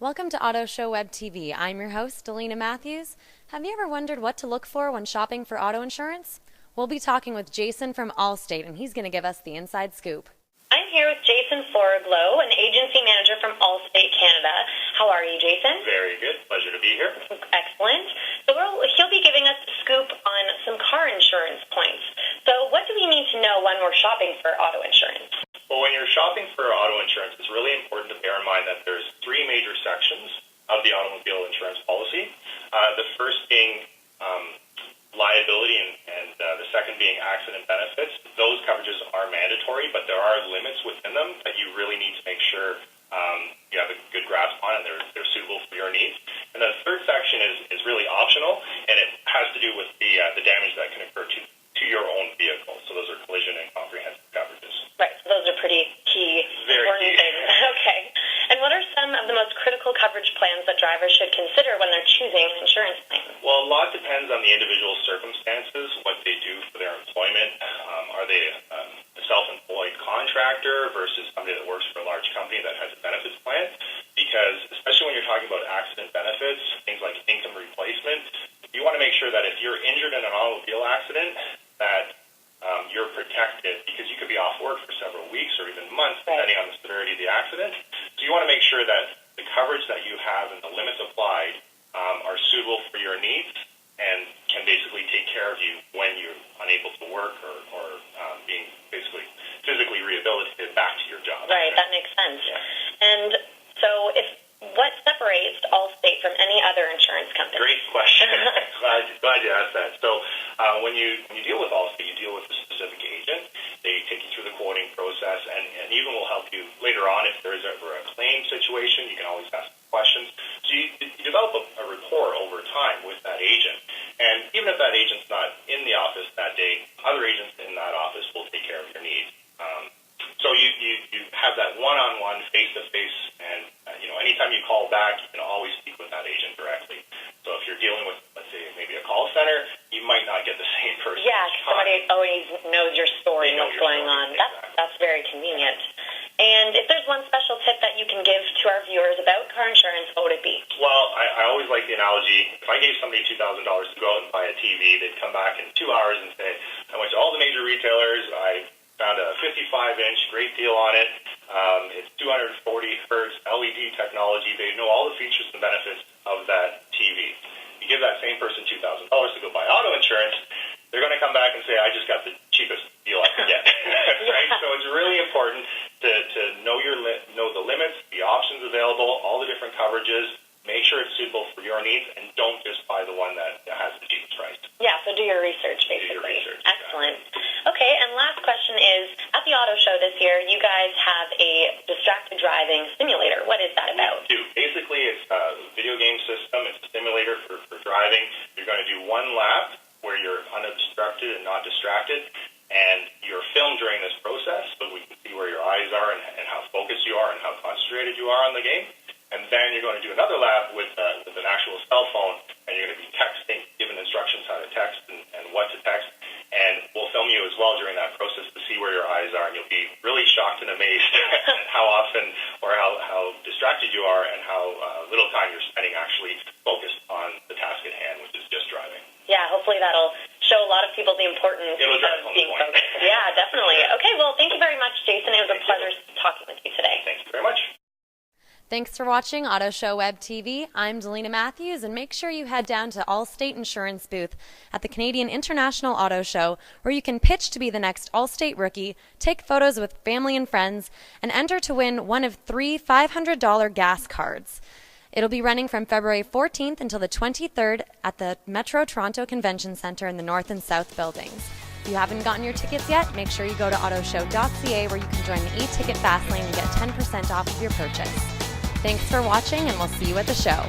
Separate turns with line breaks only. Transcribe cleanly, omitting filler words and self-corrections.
Welcome to AutoShow WebTV. I'm your host, Delina Matthews. Have you ever wondered what to look for when shopping for auto insurance? We'll be talking with Jason from Allstate, and he's going to give us the inside scoop.
I'm here with Jason Forglow, an agency manager from Allstate Canada. How are you, Jason?
Very good. Pleasure to be here.
Excellent. So he'll be giving us a scoop on some car insurance points. So what do we need to know when we're shopping for auto insurance?
Well, when you're shopping for auto insurance, it's really important to bear in mind that there's three major sections of the automobile insurance policy. The first being liability and the second being accident benefits. Those coverages are mandatory, but there are limits within them that you really need to make sure you have a good grasp on and they're suitable for your needs. And the third section is really optional, and it has to do with the damage that can occur to your own vehicle. So those are collision and comprehensive coverages.
Right, so those are pretty key, important things. Okay. And what are some of the most critical coverage plans that drivers should consider when they're choosing an insurance plan?
Well, a lot depends on the individual circumstances, what they do for their employment. Are they a self-employed contractor versus somebody that works for a large company that has a benefits plan? Because especially when you're talking about accident benefits, things like income replacement, you want to make sure that if you're injured in an automobile accident, that you're protected, because you could be off work for several weeks or even months, depending on the severity of the accident. So you want to make sure that the coverage that you have and the limits applied are suitable for your needs and can basically take care of you when you're unable to work or being basically physically rehabilitated back to your job.
Right, that makes sense.
Yeah.
And so what separates Allstate from any other insurance company?
Great question. glad you asked that. So when you deal with Allstate, you deal with a specific agent. They take you through the quoting process and even will help you later on if there is ever a claim situation. You can always ask questions. So you develop a rapport over time with that agent. And even if that agent's not in the office that day, other agents in that office will take care of your needs. So you have that one-on-one, face-to-face, and anytime you call back, you can always speak with that agent directly. So if you're dealing with, let's say, maybe a call center, you might not get the same person.
Yeah, somebody always knows your story and what's going on.
Exactly.
That's very convenient. And if there's one special tip that you can give to our viewers about car insurance, what would it be?
Well, I always like the analogy. If I gave somebody $2,000 to go out and buy a TV, they'd come back in 2 hours and say, I went to all the major retailers, I found a 55-inch, great deal on it. It's 240 hertz LED technology. They know all the features and benefits of that TV. You give that same person $2,000 to go buy auto insurance, they're going to come back and say, I just got the cheapest deal I could get. Right? So it's really important to know the limits, the options available, all the different coverages. Make sure it's suitable for your needs, and don't just buy the one that has the cheapest price.
Yeah, so do your research, basically.
Do your research.
Excellent. Okay, and last question is, at the auto show this year, you guys have a distracted driving simulator. What is that about?
We do. Basically, it's a video game system. It's a simulator for driving. You're going to do one lap where you're unobstructed and not distracted, and you're filmed during this process so we can see where your eyes are and how focused you are and how concentrated you are on the game. And then you're going to do another lap with an actual cell phone, and you're going to be texting, given instructions how to text and what to text. And we'll film you as well during that process to see where your eyes are, and you'll be really shocked and amazed at how often or how distracted you are and how little time you're spending actually focused on the task at hand, which is just driving.
Yeah, hopefully that'll show a lot of people the importance
It'll drive
of
home
being
the point.
focused. Yeah, definitely. Okay, well, thank you very much, Jason. It was a pleasure talking with you today.
Thank you very much.
Thanks for watching Auto Show Web TV. I'm Delina Matthews, and make sure you head down to Allstate Insurance booth at the Canadian International Auto Show, where you can pitch to be the next Allstate rookie, take photos with family and friends, and enter to win one of 3 $500 gas cards. It'll be running from February 14th until the 23rd at the Metro Toronto Convention Centre in the North and South buildings. If you haven't gotten your tickets yet, make sure you go to autoshow.ca, where you can join the e-ticket fast lane and get 10% off of your purchase. Thanks for watching, and we'll see you at the show.